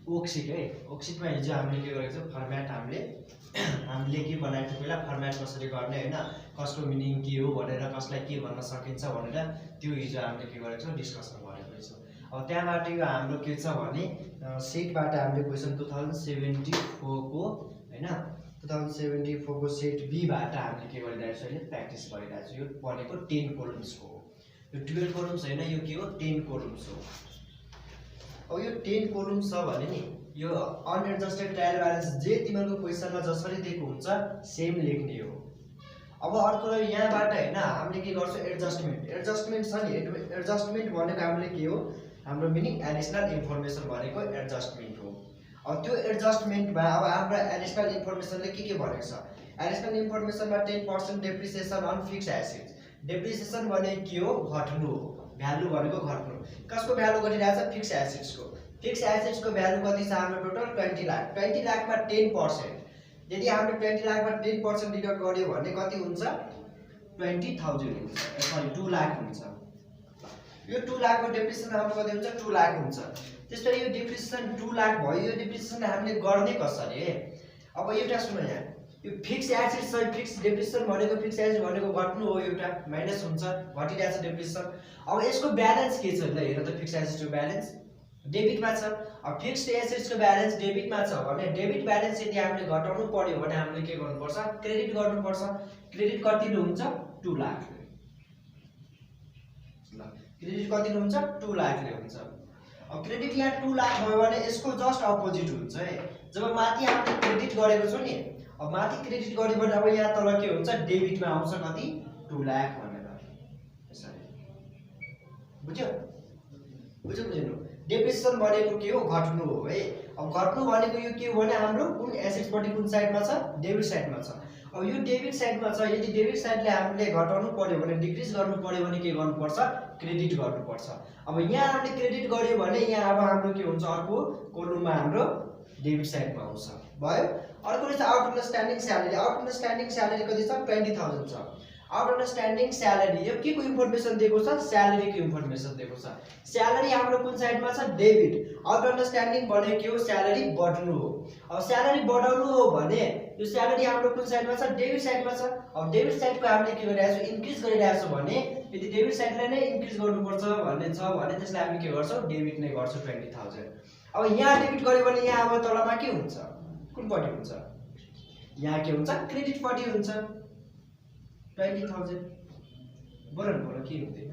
Worksheet है। वर्कशीटमा हिजो हामीले के गरेको छौँ फर्मेट हामीले के बनाएको थियो पहिला फर्मेट कसरी गर्ने हैन, कसको मिनिङ के हो भनेर, कसलाई के भन्न सकिन्छ भनेर त्यो हिजो हामीले के गरेको छौँ डिस्कसन गरेको छौँ। अब त्यहाँबाट यो हाम्रो के छ भने सेटबाट हामीले क्वेसन 2074 को हैन 2074 को सेट बी बाट हामीले के गरिरहेको छौँ अहिले प्र्याक्टिस गरिरहेको छौँ। यो भनेको 10 कोलम्सको हो, यो 12 कोलम्स हैन, यो के हो 10 कोलम्स हो। अब यो 10 कोलम्स छ भने नि यो अनएडजस्टेड ट्रायल ब्यालेन्स जे तिमीहरुको क्वेसनमा जसरी दिएको हुन्छ सेम लेख्ने हो। अब अर्को यहाँबाट हैन हामीले के गर्छौं एडजस्टमेन्ट छ नि, एडजस्टमेन्ट भनेको हामीले के हो हाम्रो मिनिङ एडिशनल इन्फर्मेसन भनेको एडजस्टमेन्ट हो। अब त्यो एडजस्टमेन्टमा अब हाम्रो एडिशनल इन्फर्मेसनले के भनेको छ, एडिशनल इन्फर्मेसनमा 10% depreciation on fixed assets. Depreciation भनेको के हो घट्नु हो, भ्यालु भनेको घट्नु। कसको भ्यालु घटिरहेछ फिक्स्ड एसेट्सको। फिक्स्ड एसेट्सको भ्यालु कति छ हाम्रो टोटल 20 लाख। 20 लाखमा 10% यदि हामीले 20 लाखमा 10% डिडक्ट गर्यो भने कति हुन्छ 20,000 हुन्छ, सरी 2 लाख हुन्छ। यो 2 लाखको डेप्रिसिएसन हाम्रो कति हुन्छ 2 लाख हुन्छ। त्यसैले यो डेप्रिसिएसन 2 लाख भयो, यो डेप्रिसिएसन हामीले गर्ने कसरी। अब एउटा सुन यहाँ यो फिक्स एसेट छ, फिक्स डेप्रिसिएसन भनेको फिक्स एसेट भनेको घट्नु हो, एउटा माइनस हुन्छ घटिरहेछ डेप्रिसिएसन। अब यसको ब्यालेन्स के छ ल हेर त, फिक्स एसेटको ब्यालेन्स डेबिटमा छ। अब फिक्स्ड एसेट्सको ब्यालेन्स डेबिटमा छ भने डेबिट ब्यालेन्स यदि हामीले घटाउनु पर्यो भने हामीले के गर्नुपर्छ क्रेडिट गर्नुपर्छ। क्रेडिट कतिले हुन्छ 2 लाख ले। ल क्रेडिट कतिले हुन्छ 2 लाख ले हुन्छ। अब क्रेडिट यहाँ 2 लाख भयो भने यसको जस्ट अपोजिट हुन्छ है। जब माथि हामीले क्रेडिट गरेको छौं नि, अब माथि क्रेडिट गर्यो भने अब यहाँ तल के हुन्छ डेबिटमा आउँछ कति 2 लाख भनेर। यसरी बुझ्यो बुझ्नु। डेप्रिसिएसन भनेको के हो घट्नु हो है। अब घट्नु भनेको यो के हो भने हाम्रो कुन एसेट्स पट्टि कुन साइडमा छ डेबिट साइडमा छ। अब यो डेबिट साइडमा छ, यदि डेबिट साइडले हामीले घटाउनु पर्यो भने डिक्रिज गर्नु पर्यो भने के गर्नुपर्छ क्रेडिट गर्नुपर्छ। अब यहाँ हामीले क्रेडिट गर्यो भने यहाँ अब हाम्रो के हुन्छ अर्को कोलममा हाम्रो डेबिट साइडमा आउँछ भयो। अर्को रहेछ आउटस्ट्यान्डिङ स्यालेरी। आउटस्ट्यान्डिङ स्यालेरी कति छ 20,000 छ। आउटस्ट्यान्डिङ स्यालेरी यो के को इन्फर्मेसन दिएको छ स्यालेरी को इन्फर्मेसन दिएको छ। स्यालेरी हाम्रो कुन साइडमा छ डेबिट। आउटस्ट्यान्डिङ भनेको के हो स्यालेरी बढ्नु हो। अब स्यालेरी बढाउनु हो भने यो स्यालेरी हाम्रो कुन साइडमा छ डेबिट साइडमा छ। अब डेबिट साइडको हामीले के गरिरहेछौं इन्क्रिज गरिरहेछौं भने यदि डेबिट साइडलाई नै इन्क्रिज गर्नुपर्छ भन्ने छ भने त्यसलाई हामी के गर्छौं डेबिट नै गर्छौं 20,000। अब यहाँ डेबिट गर्यो भने यहाँ अब तलमा के हुन्छ कुन पट्टि हुन्छ यहाँ के हुन्छ क्रेडिट पट्टि हुन्छ 20,000। बोल के हुँदैन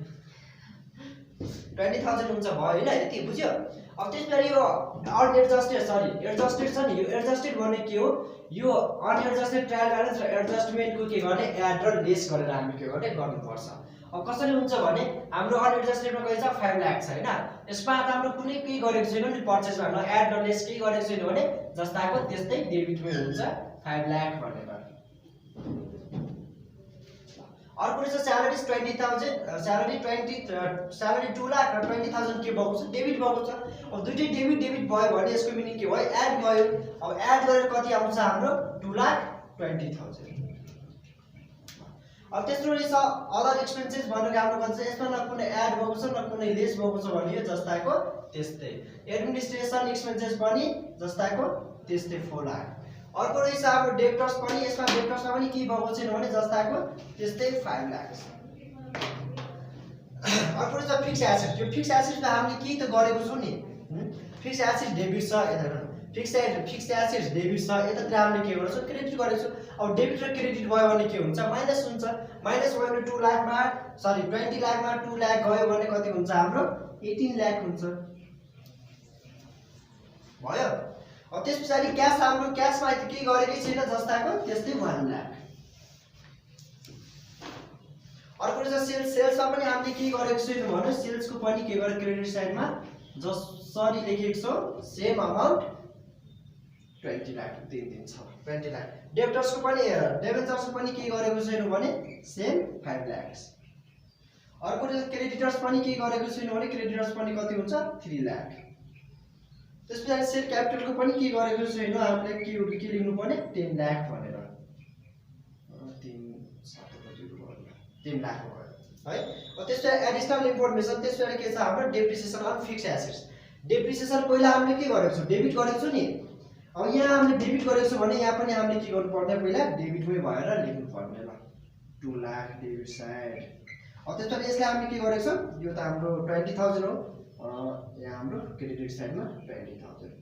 20,000 हुन्छ भयो हैन यति बुझ्यो। अब त्यसपछि यो अनएडजस्टेड सरी एडजस्टेड छ नि, यो एडजस्टेड भने के हो यो अनएडजस्टेड ट्रायल ब्यालेन्स र एडजस्टमेन्टको के गर्ने एड र लेस गरेर हामी के गर्ने गर्नुपर्छ। अब कसरी हुन्छ भने हाम्रो अनएडजस्टेडमा कति छ 5 लाख छ हैन। यसमा हाम्रो कुनै केही गरेको छैन नि पर्चेजमा न एड र लेस केही गरेको छैन भने जस्ताको त्यस्तै डेबिटमै हुन्छ 5 लाख भनेर। अर्को रहेछ स्यालेरी 20,000 स्यालेरी 2 लाख र 20,000 के भएको छ डेबिट भएको छ। अब दुईटै डेबिट भयो भने यसको मिनिङ के भयो एड भयो। अब एड गरेर कति आउँछ हाम्रो 2,20,000। अब तेस्रो रहेछ अदर एक्सपेन्सेस भनेको हाम्रो कति छ यसमा न कुनै एड भएको छ न कुनै लेस भएको छ भने यो जस्ताको त्यस्तै। एडमिनिस्ट्रेसन एक्सपेन्सेस पनि जस्ताको त्यस्तै 4 लाख। अर्को रहेछ हाम्रो डेब्टर्स पनि यसमा डेब्टर्समा पनि के भएको छैन भने जस्ताको त्यस्तै 5 लाख छ। अर्को रहेछ फिक्स एसेट। यो फिक्स एसेटमा हामीले के त गरेको छौं नि फिक्स एसेट डेबिट छ यता फिक्स एसेट डेबिट छ यतातिर हामीले के गरेछौं क्रेडिट गरेछौं। अब डेबिट र क्रेडिट भयो भने के हुन्छ माइनस हुन्छ। माइनस भयो भने 2 लाखमा सरी 20 लाखमा 2 लाख गयो भने कति हुन्छ हाम्रो 18 लाख हुन्छ भयो। अब त्यसपछि क्याश हाम्रो क्याशमा के गरेकै छैन जस्ताको त्यस्तै 1 लाख। अर्को रहेछ सेल्समा पनि हामीले के गरेको छैन भने सेल्सको पनि के गरे क्रेडिट साइडमा जसरी लेखेको छ सेम अमाउन्ट 20 लाख दिन छ 20 लाख। डेब्टर्सको पनि डेबेन्चर्सको पनि के गरेको छैन भने सेम 5 लाख। अर्को रहेछ क्रेडिटर्स पनि के गरेको छैन भने क्रेडिटर्स पनि कति हुन्छ 3 लाख। त्यसपछि सेयर क्यापिटलको पनि के गरेको छैन हामीले के लेख्नु पर्ने 10 लाख भनेर 3 लाख भयो है। अब त्यसपछि एडिशनल इन्फर्मेसन त्यसपछि के छ हाम्रो depreciation on fixed assets. Depreciation पहिला हामीले के गरेको छौँ डेबिट गरेको छौँ नि। अब यहाँ हामीले डेबिट गरेको छौँ भने यहाँ पनि हामीले के गर्नुपर्ने पहिला डेबिटमै भएर लेख्नुपर्ने ल 2 लाख डेबिट साइड। अब त्यसपछि यसलाई हामीले के गरेको छौँ यो त हाम्रो 20,000 हो यहाँ हाम्रो क्रेडिट साइडमा 20,000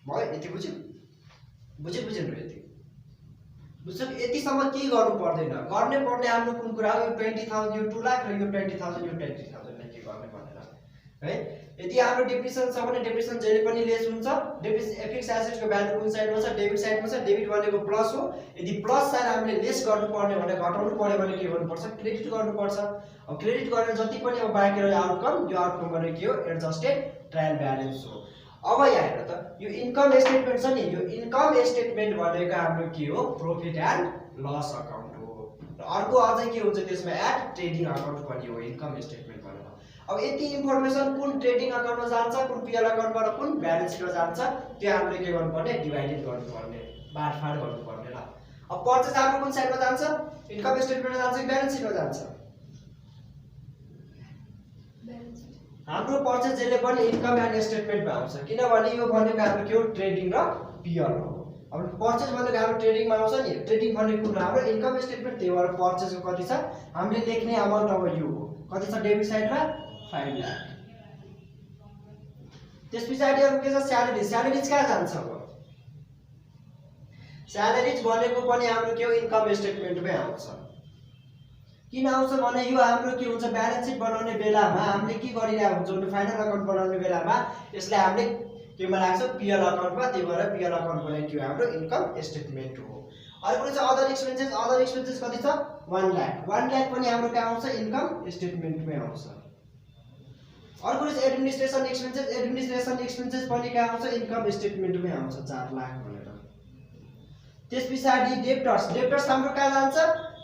भयो। यति बुझ्यो बुझेन यति बुझ्छ। यतिसम्म के गर्नु पर्दैन गर्ने पर्ने हाम्रो कुन कुरा हो यो 20,000 यो 2 लाख र यो 20,000 यो 20,000 लाई के गर्ने भनेर है। यदि हाम्रो डेप्रिसिएसन छ भने डेप्रिसिएसन जहिले पनि लेस हुन्छ। डेप्रिसिएसन फिक्स एसेट्सको भ्यालु कुन साइडमा छ डेबिट साइडमा छ। डेबिट भनेको प्लस हो। यदि प्लस साइड हामीले लेस गर्नु पर्ने भने घटाउनु पर्यो भने के गर्नुपर्छ क्रेडिट गर्नुपर्छ। अब क्रेडिट गरेर जति पनि अब बाँकी रह्यो आउटकम यो आउटकम भनेको के हो एडजस्टेड ट्रायल ब्यालेन्स हो। अब यहाँ हेर त यो इन्कम स्टेटमेन्ट छ नि यो इन्कम स्टेटमेन्ट भनेको हाम्रो के हो प्रॉफिट एन्ड लस अकाउन्ट हो। र अर्को अझै के हुन्छ त्यसमा एड ट्रेडिङ अकाउन्ट पनि हो इन्कम स्टेटमेन्ट भनेर। अब यति इन्फर्मेसन कुन ट्रेडिङ अकाउन्टमा जान्छ कुन पीएल अकाउन्टबाट कुन ब्यालेन्स सिटमा जान्छ त्यो हामीले के गर्नुपर्ने डिभाइडेड गर्नुपर्ने बाँडफाँड गर्नुपर्ने ल। अब पर्चेज हाम्रो कुन साइडमा जान्छ इन्कम स्टेटमेन्टमा जान्छ कि ब्यालेन्स सिटमा जान्छ हाम्रो पर्चेज जहिले पनि इन्कम एन्ड स्टेटमेन्टमा आउँछ किनभने यो भनेको हाम्रो के हो ट्रेडिङ र पीएल हो। अब पर्चेज भनेको हाम्रो ट्रेडिङमा आउँछ नि ट्रेडिङ भनेको कुन हाम्रो इन्कम स्टेटमेन्ट त्यही भएर पर्चेजको कति छ हामीले लेख्ने अमाउन्ट अब यो हो कति छ डेबिट साइडमा 5 लाख। त्यसपछि अरु के छ स्यालेरी स्यालेरीज कहाँ जान्छ अब स्यालेरीज भनेको पनि हाम्रो के हो इन्कम स्टेटमेन्टमै आउँछ। किन आउँछ भने यो हाम्रो के हुन्छ ब्यालेन्स सिट बनाउने बेलामा हामीले के गरिरहेको हुन्छ भने फाइनल अकाउन्ट बनाउने बेलामा यसलाई हामीले केमा लाग्छ पीएल अकाउन्टमा त्यही भएर पीएल अकाउन्ट भनेको हाम्रो इन्कम स्टेटमेन्ट हो। अर्को चाहिँ अदर एक्सपेन्सेस कति छ 1 लाख 1 लाख पनि हाम्रो कहाँ आउँछ इन्कम स्टेटमेन्टमै आउँछ। अर्को चाहिँ एडमिनिस्ट्रेसन एक्सपेन्सेस पनि कहाँ आउँछ इन्कम स्टेटमेन्टमै आउँछ 4 लाख भनेर। त्यसपछि डेब्टर्स हाम्रो कहाँ जान्छ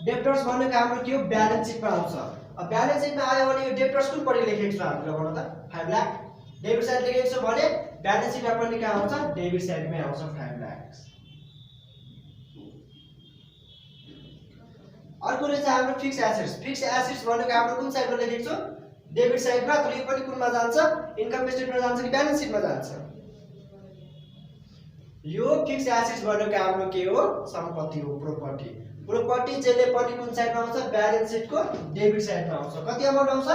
डेब्टर्स भनेको हाम्रो के हो ब्यालेन्स सिटमा आउँछ। अब ब्यालेन्स सिटमा आयो भने यो डेब्टर्स कुन पटि लेखेको छ हामीले भन त 5 लाख डेबिट साइड लेखेको छ भने ब्यालेन्स सिटमा पनि कहाँ आउँछ डेबिट साइडमै आउँछ 5 लाख। अर्को चाहिँ हाम्रो फिक्स एसेट्स भनेको हाम्रो कुन साइडमा लेखेको छ डेबिट साइडमा तर यो पनि कुनमा जान्छ इन्कम स्टेटमेन्टमा जान्छ कि ब्यालेन्स सिटमा जान्छ। यो फिक्स एसेट्स भनेको हाम्रो के हो सम्पत्ति हो प्रोपर्टी जहिले पनि कुन साइडमा आउँछ ब्यालेन्स सिटको डेबिट साइडमा आउँछ। कति अमाउन्ट आउँछ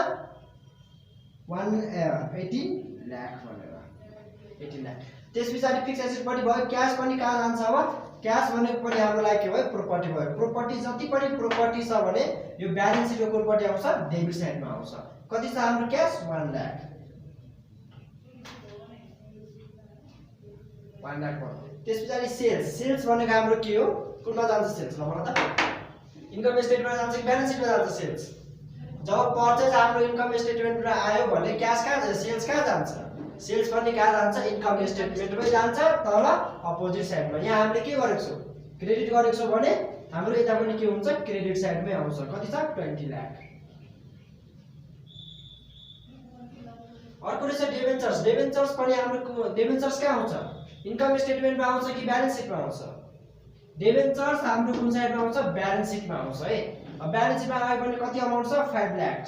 18 लाख भनेर 18 लाख। त्यसपछि फिक्स एसेट पनि भयो क्याश पनि कहाँ जान्छ अब क्याश भनेको पनि हाम्रो लागि के भयो प्रोपर्टी भयो। प्रोपर्टी जति पनि प्रोपर्टी छ भने यो ब्यालेन्स सिटको प्रोपर्टी आउँछ डेबिट साइडमा आउँछ। कति छ हाम्रो क्याश 1 लाख 1 लाख भयो। त्यसपछि सेल्स भनेको हाम्रो के हो कुनमा जान्छ सेल्स ल भन त इन्कम स्टेटमेन्टमा जान्छ कि ब्यालेन्स सिटमा जान्छ सेल्स। जब पर्चेज हाम्रो इन्कम स्टेटमेन्टमा आयो भने क्याश कहाँ जान्छ सेल्स कहाँ जान्छ सेल्स पनि कहाँ जान्छ इन्कम स्टेटमेन्टमै जान्छ तर अपोजिट साइडमा। यहाँ हामीले के गरेको छौँ क्रेडिट गरेको छौँ भने हाम्रो यता पनि के हुन्छ क्रेडिट साइडमै आउँछ। कति छ 20 लाख। अर्को रहेछ डिबेन्चर्स पनि हाम्रो डिबेन्चर्स कहाँ आउँछ इन्कम स्टेटमेन्टमा आउँछ कि ब्यालेन्स सिटमा आउँछ डिबेन्चर्स हाम्रो कुन साइडमा आउँछ ब्यालेन्स सिटमा आउँछ है। अब ब्यालेन्स सिटमा आयो भने कति अमाउन्ट छ 5 लाख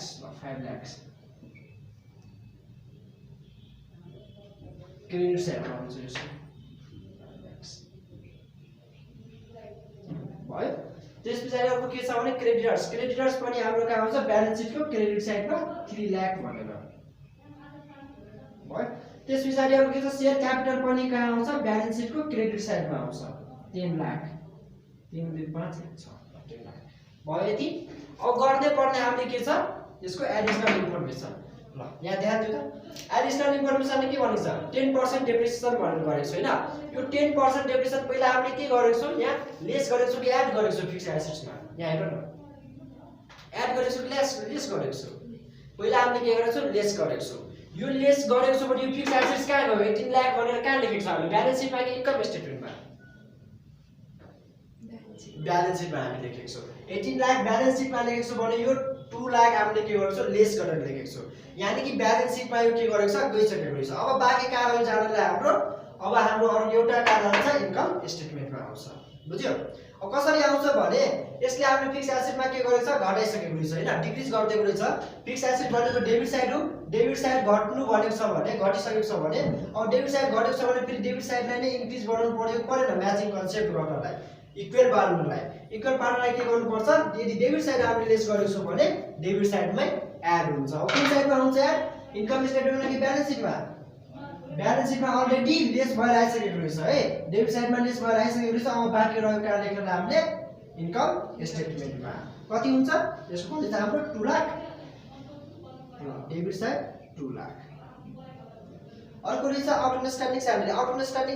क्रेडिट साइडमा आउँछ यो भयो। त्यसपछि अर्को के छ भने क्रेडिटर्स पनि हाम्रो कहाँ आउँछ ब्यालेन्स सिटको क्रेडिट साइडमा 3 लाख भनेर भयो। त्यसपछि अर्को के छ शेयर क्यापिटल पनि कहाँ आउँछ ब्यालेन्स सिटको क्रेडिट साइडमा आउँछ 10 लाख 3 2 5 6 10 लाख भयो। यति अब गर्दै पर्ने हामीले के छ यसको एडिसनल इन्फर्मेसन ल यहाँ ध्यान दिनु त एडिसनल इन्फर्मेसनले के भनेको छ 10% डेप्रिसिएसन भनेर गरेको छ हैन। यो 10% डेप्रिसिएसन पहिला हामीले के गरेको छौं यहाँ लेस गरेको छौं कि एड गरेको छौं फिक्स एसेट्समा यहाँ हेर न एड गरेको छौं कि लेस गरेको छौं पहिला हामीले के गरेको छौं लेस गरेको छौं। यो लेस गरेको छौं भने यो फिक्स एसेट्स कहाँ गयो 18 लाख भनेर कहाँ लेखेको छ हामीले ब्यालेन्स सिटमा कि इन्कम स्टेटमेन्टमा ब्यालेन्स सिटमा हामीले लेखेको छौं 18 लाख ब्यालेन्स सिटमा लेखेको छौं भने यो 2 लाख हामीले के गरेको छौं लेस गरेर लेखेको छौं यानी कि ब्यालेन्स सिटमा यो के गरेको छ गइसकेको छ। अब बाँकी कहाँ रह्यो जानलाई हाम्रो अब हाम्रो अरु एउटा कहाँ जान्छ इन्कम स्टेटमेन्टमा आउँछ बुझ्यो। अब कसरी आउँछ भने यसले हाम्रो फिक्स एसेटमा के गरेको छ घटाइसकेको रहेछ हैन डिक्रिज गर्दै रहेछ फिक्स एसेट भनेको डेबिट साइड हो डेबिट साइड घट्नु भनेको छ भने घटिसकेको छ भने अब डेबिट साइड घटेको छ भने फेरि डेबिट साइडलाई नै इन्क्रिज गराउनु परेन म्याचिङ कन्सेप्ट गर्नलाई इक्वल पार्नलाई के गर्नु पर्छ यदि डेबिट साइड हामीले लेस गरेको छौं भने डेबिट साइडमै एड हुन्छ अब कुन साइडमा हुन्छ एड इन्कम स्टेटमेन्टमा कि ब्यालेन्स सिटमा अलरेडी लेस भएर आइसकेको रहेछ है डेबिट साइडमा लेस भएर आइसकेको रहेछ अब बाँकी रहेको कारण लेखेर हामीले इन्कम स्टेटमेन्टमा कति हुन्छ यसको कति छ हाम्रो 2 लाख डेबिट साइड 2 लाख अर्को रहेछ आउटस्ट्यान्डिङ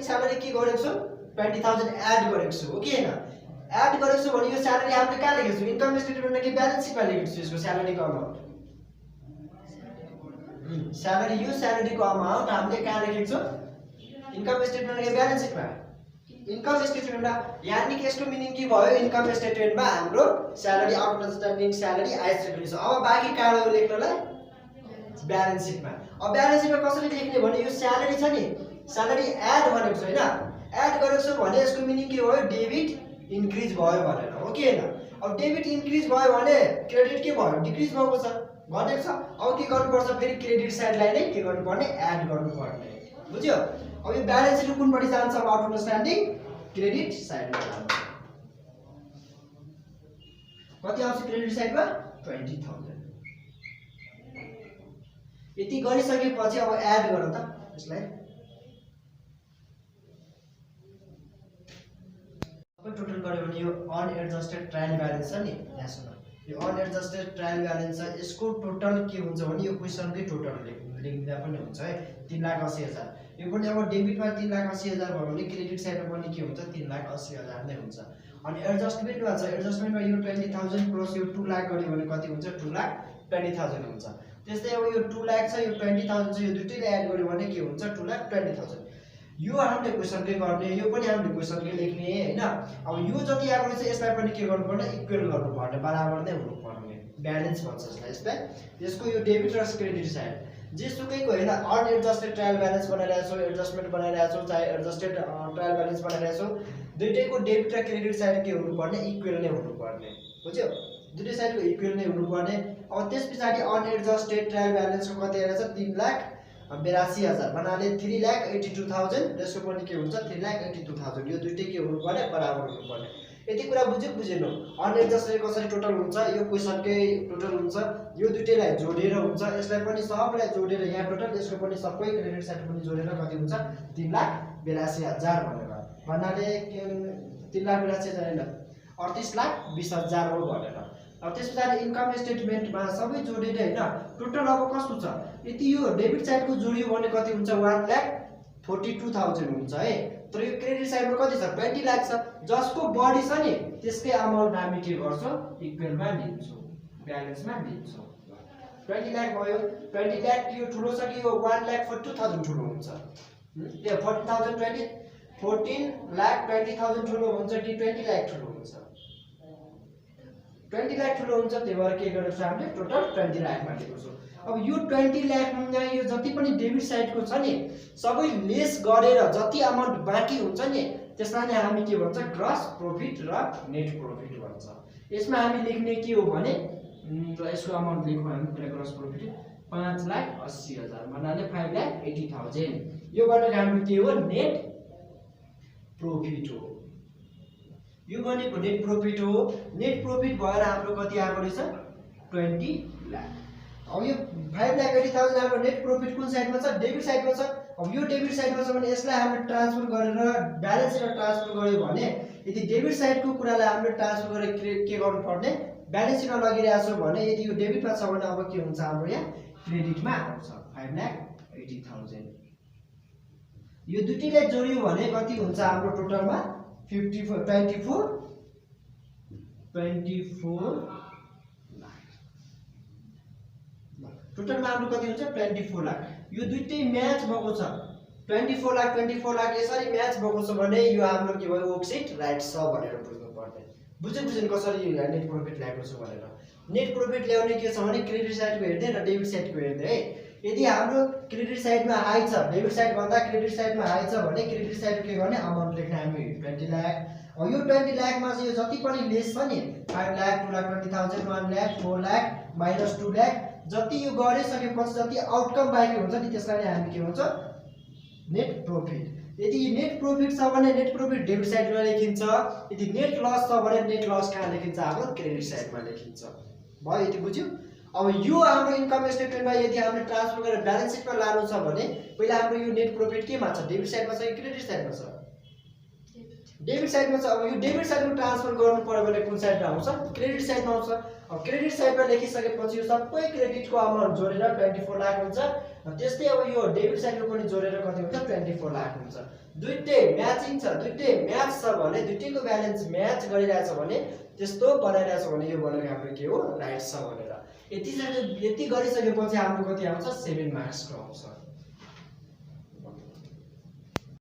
स्यालेरी के गरेको छु 20000 एड गरेको छु हो कि हैन एड गरेको छु भने यो स्यालेरी हामीले कहाँ लेखेको छु इन्कम स्टेटमेन्टमा कि ब्यालेन्स सिटमा लेखेको छु यसको स्यालेरीको अमाउन्ट स्यालेरीको अमाउन्ट हामीले कहाँ लेखेको छ इन्कम स्टेटमेन्ट के ब्यालेन्स सिटमा इन्कम स्टेटमेन्टमा यानी कि यसको मिनिङ के भयो इन्कम स्टेटमेन्टमा हाम्रो स्यालेरी आउटस्ट्यान्डिङ स्यालेरी आइसकेको छ अब बाँकी कार्डहरु लेख्नलाई ब्यालेन्स सिटमा अब ब्यालेन्स सिटमा कसरी लेख्ने भने यो स्यालेरी छ नि स्यालेरी एड भनेको छ हैन एड गरेको छ भने यसको मिनिङ के भयो डेबिट इन्क्रिज भयो भनेर हो कि हैन अब डेबिट इन्क्रिज भयो भने क्रेडिट के भयो डिक्रिज भएको छ घटेको छ अब के गर्नुपर्छ फेरि क्रेडिट साइडलाई नै के गर्नुपर्ने एड गर्नुपर्ने बुझ्यो अब यो ब्यालेन्स सिट कुनपटि जान्छ अब आउटस्ट्यान्डिङ क्रेडिट साइडमा जान्छ कति आउँछ क्रेडिट साइडमा 20000 यति गरिसकेपछि अब एड गरौँ त यसलाई सबै टोटल गर्यो भने यो अनएडजस्टेड ट्रायल ब्यालेन्स छ नि यहाँ सुन यो अनएडजस्टेड ट्रायल ब्यालेन्स छ यसको टोटल के हुन्छ भने यो क्वेशनकै टोटल लेख्दा पनि हुन्छ है 3,80,000 यो पनि अब डेबिटमा 3,80,000 भयो भने क्रेडिट साइडमा पनि के हुन्छ 3,80,000 नै हुन्छ अनि एडजस्टमेन्टमा छ एडजस्टमेन्टमा यो 20,000 प्लस यो 2 लाख गर्यो भने कति हुन्छ 2,20,000 हुन्छ त्यस्तै अब यो 2 लाख छ यो 20,000 छ यो दुटैले एड गर्यो भने के हुन्छ 2,20,000 यो हामीले क्वेशनकै गर्ने यो पनि हामीले क्वेशनकै लेख्ने हैन अब यो जति आएको रहेछ यसलाई पनि के गर्नुपर्ने इक्वल गर्नुपर्ने बराबर नै हुनुपर्ने ब्यालेन्स भन्छ यसलाई यसको यो डेबिट र क्रेडिट साइड जेसुकैको हैन अनएडजस्टेड ट्रायल ब्यालेन्स बनाइरहेछौ एडजस्टमेन्ट बनाइरहेछौ चाहे एडजस्टेड ट्रायल ब्यालेन्स बनाइरहेछौ दुईटैको डेबिट र क्रेडिट साइड के हुनुपर्ने इक्वल नै हुनुपर्ने बुझ्यो दुईटै साइडको इक्वल नै हुनुपर्ने अब त्यसपछि अनएडजस्टेड ट्रायल ब्यालेन्सको कति आइरहेछ 3,82,000 भन्नाले 3,82,000 त्यसको पनि के हुन्छ 3,82,000 यो दुईटै के हुनुपर्ने बराबर हुनुपर्ने यति कुरा बुझेनौ अनएडजस्टेड कसरी टोटल हुन्छ यो क्वेशनकै टोटल हुन्छ यो दुईटैलाई जोडेर हुन्छ यसलाई पनि सबलाई जोडेर यहाँ टोटल यसको पनि सबै क्रेडिट साइड पनि जोडेर कति हुन्छ 3,82,000 भनेर भन्नाले 3,82,000 हैन 38,20,000 हो भनेर अब त्यसपछि इन्कम स्टेटमेन्टमा सबै जोडेर हैन टोटल अब कस्तो छ यति यो डेबिट साइडको जोडियो भने कति हुन्छ 1,42,000 हुन्छ है तर यो क्रेडिट साइडमा कति छ 20 लाख छ जसको बढी छ नि त्यसकै अमाउन्ट हामी के गर्छौं इक्वलमा लिन्छौं ब्यालेन्समा लिन्छौं 20 लाख भयो 20 लाख यो ठुलो छ कि यो 1,42,000 ठुलो हुन्छ त्यो 14,020 14,20,000 ठुलो हुन्छ कि 20 लाख ठुलो हुन्छ 20 लाख ठुलो हुन्छ त्यही भएर के गरेको छ हामीले टोटल 20 लाखमा लिएको छौं अब यो 20 लाखमा यो जति पनि डेबिट साइडको छ नि सबै लेस गरेर जति अमाउन्ट बाँकी हुन्छ नि त्यसलाई नै हामी के भन्छ ग्रस प्रॉफिट र नेट प्रॉफिट भन्छ यसमा हामी लेख्ने के हो भने यसको अमाउन्ट लेखौँ हामी पहिला ग्रस प्रॉफिट 5,80,000 भन्नाले 5,80,000 यो गरेको हाम्रो के हो नेट प्रॉफिट हो यो भनेको नेट प्रॉफिट हो नेट प्रॉफिट भएर हाम्रो कति आएको रहेछ 20 लाख अब यो 5,80,000 हाम्रो नेट प्रॉफिट कुन साइडमा छ डेबिट साइडमा छ अब यो डेबिट साइडमा छ भने यसलाई हामीले ट्रान्सफर गरेर ब्यालेन्स सिटमा ट्रान्सफर गर्यो भने यदि डेबिट साइडको कुरालाई हामीले ट्रान्सफर गरेर के गर्नु पर्ने ब्यालेन्स सिटमा लगिरहेछौं भने यदि यो डेबिटमा छ भने अब के हुन्छ हाम्रो यहाँ क्रेडिटमा आउँछ 5,80,000 यो दुईटैलाई जोडियो भने कति हुन्छ हाम्रो टोटलमा 24 लाख टोटलमा हाम्रो कति हुन्छ 24 लाख यो दुईटै म्याच भएको छ 24 लाख यसरी म्याच भएको छ भने यो हाम्रो के भयो वर्कशीट राइट छ भनेर बुझ्नु पर्ने बुझेन कसरी नेट प्रॉफिट ल्याएको छु भनेर नेट प्रॉफिट ल्याउने के छ भने क्रेडिट साइडको हेर्दै र डेबिट साइडको हेर्दै है यदि हाम्रो क्रेडिट साइडमा हाई छ डेबिट साइड भन्दा क्रेडिट साइडमा हाई छ भने क्रेडिट साइड के गर्ने अमाउन्ट लेख्ने हामी 20 लाख यो 20 लाखमा चाहिँ यो जति पनि लेस छ नि 5 लाख 2 लाख 20,000 1 लाख 4 लाख माइनस 2 लाख जति यो गरिसकेपछि जति आउटकम बाँकी हुन्छ नि त्यसलाई नै हामी के भन्छ नेट प्रॉफिट। यदि नेट प्रॉफिट छ भने नेट प्रॉफिट डेबिट साइडमा लेखिन्छ, यदि नेट लस छ भने नेट लस कहाँ लेखिन्छ हाम्रो क्रेडिट साइडमा लेखिन्छ। भयो यति बुझ्यो। अब यो हाम्रो इन्कम स्टेटमेन्टमा यदि हामीले ट्रान्सफर गरेर ब्यालेन्स सिटमा लानु छ भने पहिला हाम्रो यो नेट प्रॉफिट केमा छ डेबिट साइडमा छ कि क्रेडिट साइडमा छ डेबिट साइडमा छ। अब यो डेबिट साइडमा ट्रान्सफर गर्नु पर्यो भने कुन साइडमा आउँछ क्रेडिट साइडमा आउँछ। अब क्रेडिट साइडमा लेखिसकेपछि यो सबै क्रेडिटको अमाउन्ट जोडेर 24 लाख हुन्छ। त्यस्तै अब यो डेबिट साइडमा पनि जोडेर कति हुन्छ 24 लाख हुन्छ। दुईटै म्याचिङ छ, दुईटै म्याच छ भने दुईटैको ब्यालेन्स म्याच गरिरहेछ भने त्यस्तो बनाइरहेछ भने यो भनेको हाम्रो के हो राइट छ भनेर। यति गरिसकेपछि हाम्रो कति आउँछ 7 मार्क्सको आउँछ।